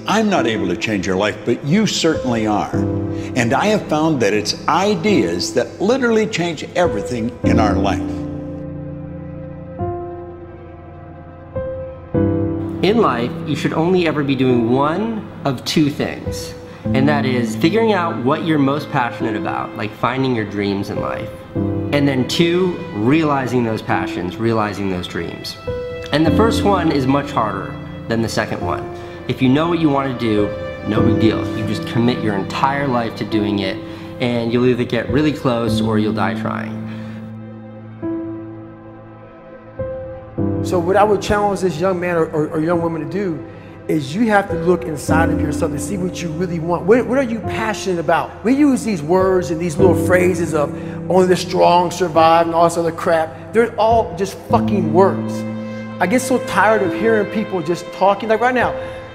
I'm not able to change your life, but you certainly are. And I have found that it's ideas that literally change everything in our life. In life, you should only ever be doing one of two things. And that is figuring out what you're most passionate about, like finding your dreams in life. And then two, realizing those passions, realizing those dreams. And the first one is much harder than the second one. If you know what you want to do, no big deal. You just commit your entire life to doing it, and you'll either get really close or you'll die trying. So what I would challenge this young man or young woman to do is you have to look inside of yourself and see what you really want. What are you passionate about? We use these words and these little phrases of only the strong survive and all this other crap. They're all just fucking words. I get so tired of hearing people just talking. Like right now,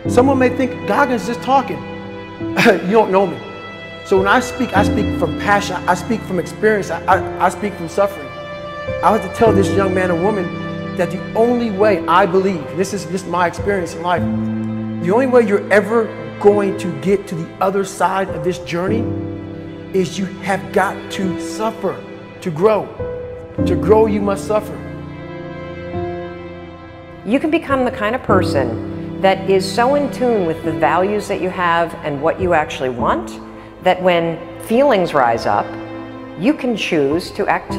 someone may think Goggins just talking. You don't know me. So when I speak from passion, I speak from experience, I speak from suffering. I have to tell this young man or woman that the only way I believe, this is just my experience in life, the only way you're ever going to get to the other side of this journey is you have got to suffer to grow. To grow, you must suffer. You can become the kind of person that is so in tune with the values that you have and what you actually want, that when feelings rise up, you can choose to act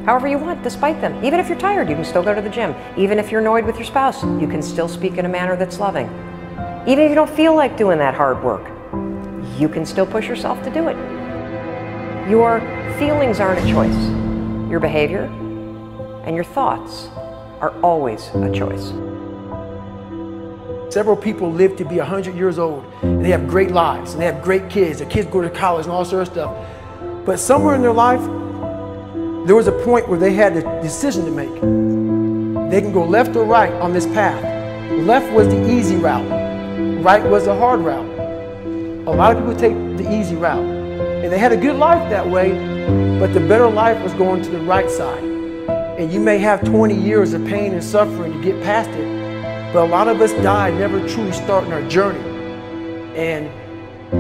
however you want despite them. Even if you're tired, you can still go to the gym. Even if you're annoyed with your spouse, you can still speak in a manner that's loving. Even if you don't feel like doing that hard work, you can still push yourself to do it. Your feelings aren't a choice. Your behavior and your thoughts are always a choice. Several people live to be 100 years old, and they have great lives, and they have great kids. Their kids go to college and all sorts of stuff. But somewhere in their life, there was a point where they had a decision to make. They can go left or right on this path. Left was the easy route. Right was the hard route. A lot of people take the easy route. And they had a good life that way, but the better life was going to the right side. And you may have 20 years of pain and suffering to get past it, but a lot of us die never truly starting our journey. And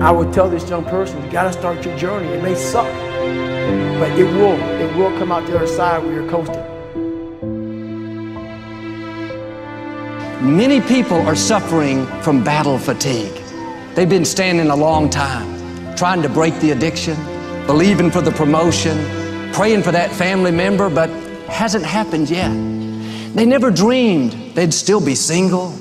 I would tell this young person, you gotta start your journey. It may suck, but it will come out the other side where you're coasting. Many people are suffering from battle fatigue. They've been standing a long time, trying to break the addiction, believing for the promotion, praying for that family member, but hasn't happened yet. They never dreamed they'd still be single,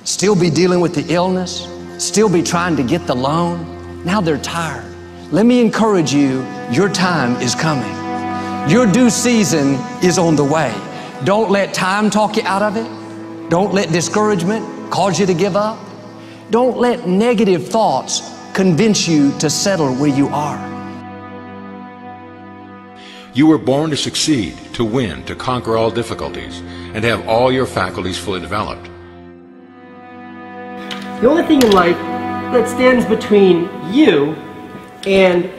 still be dealing with the illness, still be trying to get the loan. Now they're tired. Let me encourage you, your time is coming. Your due season is on the way. Don't let time talk you out of it. Don't let discouragement cause you to give up. Don't let negative thoughts convince you to settle where you are. You were born to succeed, to win, to conquer all difficulties, and to have all your faculties fully developed. The only thing in life that stands between you and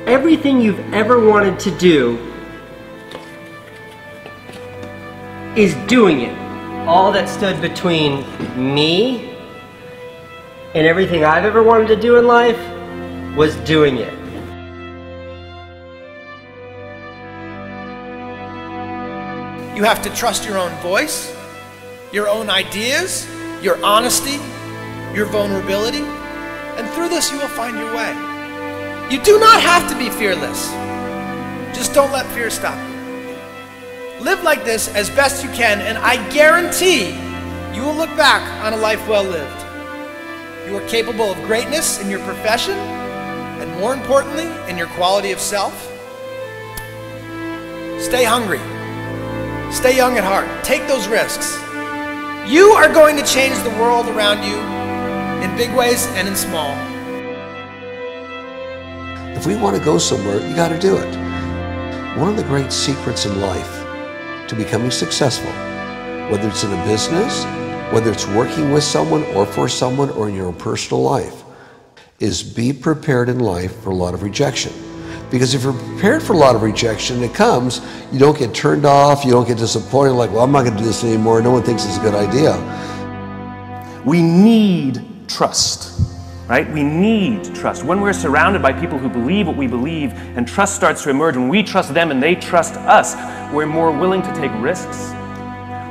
everything you've ever wanted to do is doing it. All that stood between me and everything I've ever wanted to do in life was doing it. You have to trust your own voice, your own ideas, your honesty, your vulnerability, and through this you will find your way. You do not have to be fearless. Just don't let fear stop you. Live like this as best you can, and I guarantee you will look back on a life well lived. You are capable of greatness in your profession, and more importantly, in your quality of self. Stay hungry. Stay young at heart. Take those risks. You are going to change the world around you in big ways and in small. If we want to go somewhere, you got to do it. One of the great secrets in life to becoming successful, whether it's in a business, whether it's working with someone or for someone or in your own personal life, is be prepared in life for a lot of rejection. Because if you're prepared for a lot of rejection, it comes, you don't get turned off, you don't get disappointed, like, well, I'm not going to do this anymore, no one thinks it's a good idea. We need trust, right? We need trust. When we're surrounded by people who believe what we believe and trust starts to emerge, when we trust them and they trust us, we're more willing to take risks.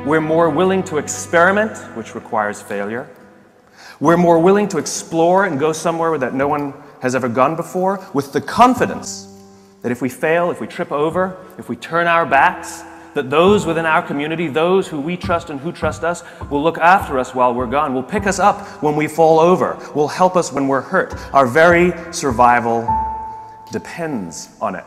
We're more willing to experiment, which requires failure. We're more willing to explore and go somewhere that no one has ever gone before, with the confidence that if we fail, if we trip over, if we turn our backs, that those within our community, those who we trust and who trust us, will look after us while we're gone, will pick us up when we fall over, will help us when we're hurt. Our very survival depends on it.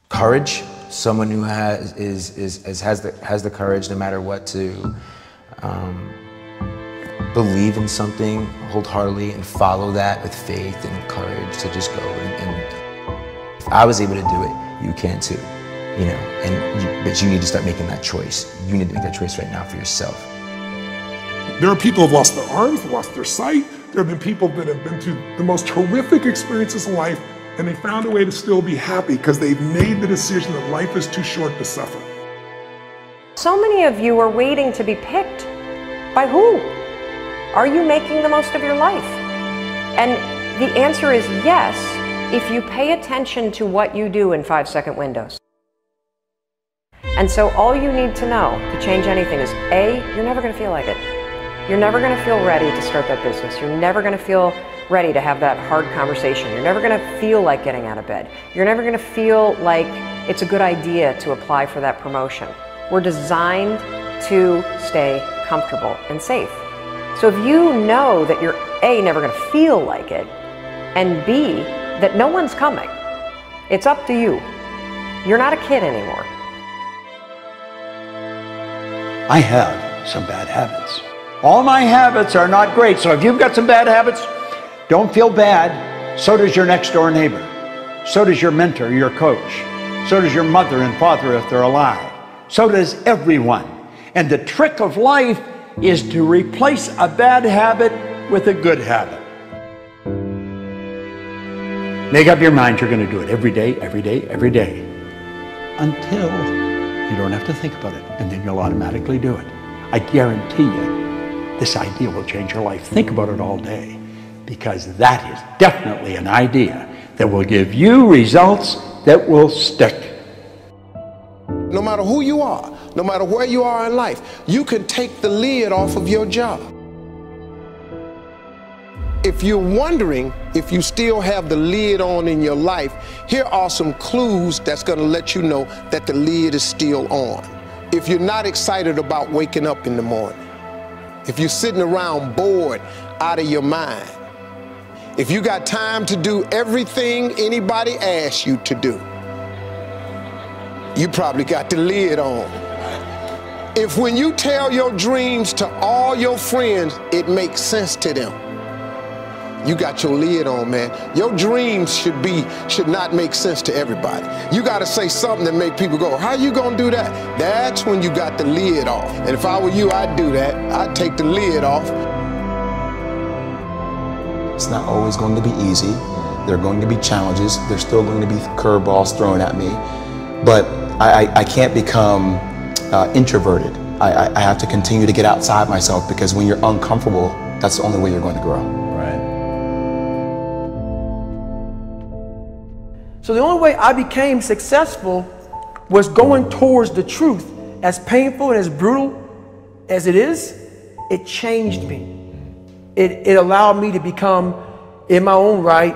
Courage, someone who has the courage no matter what to believe in something wholeheartedly and follow that with faith and courage to just go. And if I was able to do it, you can too. You know, but you need to start making that choice. You need to make that choice right now for yourself. There are people who have lost their arms, lost their sight. There have been people that have been through the most horrific experiences in life, and they found a way to still be happy because they've made the decision that life is too short to suffer. So many of you are waiting to be picked. By who? Are you making the most of your life? And the answer is yes, if you pay attention to what you do in 5-second windows. And so all you need to know to change anything is A, you're never going to feel like it. You're never going to feel ready to start that business. You're never going to feel ready to have that hard conversation. You're never going to feel like getting out of bed. You're never going to feel like it's a good idea to apply for that promotion. We're designed to stay comfortable and safe. So if you know that you're A, never going to feel like it, and B, that no one's coming, it's up to you. You're not a kid anymore. I have some bad habits. All my habits are not great, so if you've got some bad habits, don't feel bad. So does your next door neighbor. So does your mentor, your coach. So does your mother and father if they're alive. So does everyone. And the trick of life is to replace a bad habit with a good habit. Make up your mind you're going to do it every day, every day, every day, until you don't have to think about it, and then you'll automatically do it. I guarantee you, this idea will change your life. Think about it all day, because that is definitely an idea that will give you results that will stick. No matter who you are, no matter where you are in life, you can take the lid off of your job. If you're wondering if you still have the lid on in your life, here are some clues that's going to let you know that the lid is still on. If you're not excited about waking up in the morning, if you're sitting around bored out of your mind, if you got time to do everything anybody asks you to do, you probably got the lid on. If when you tell your dreams to all your friends, it makes sense to them, you got your lid on, man. Your dreams should not make sense to everybody. You got to say something that make people go, how you gonna do that? That's when you got the lid off. And if I were you, I'd do that. I'd take the lid off. It's not always going to be easy. There are going to be challenges. There's still going to be curveballs thrown at me. But I can't become introverted. I have to continue to get outside myself, because when you're uncomfortable, that's the only way you're going to grow. Right. So the only way I became successful was going towards the truth. As painful and as brutal as it is, it changed me. It allowed me to become, in my own right,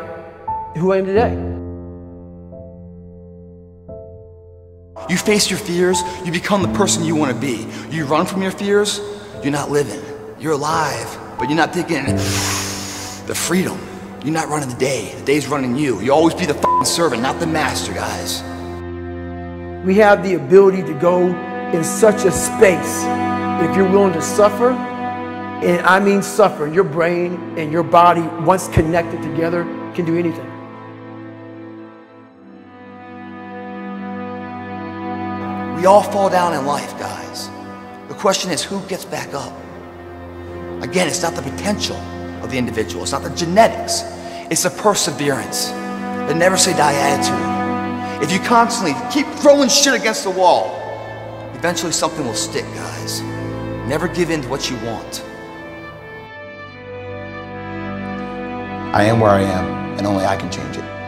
who I am today. You face your fears, you become the person you want to be. You run from your fears, you're not living. You're alive, but you're not taking the freedom. You're not running the day. The day's running you. You always be the f***ing servant, not the master, guys. We have the ability to go in such a space if you're willing to suffer, and I mean suffer. Your brain and your body, once connected together, can do anything. We all fall down in life, guys. The question is, who gets back up? Again, it's not the potential of the individual. It's not the genetics. It's the perseverance, the never say die attitude. If you constantly keep throwing shit against the wall, eventually something will stick, guys. Never give in to what you want. I am where I am, and only I can change it.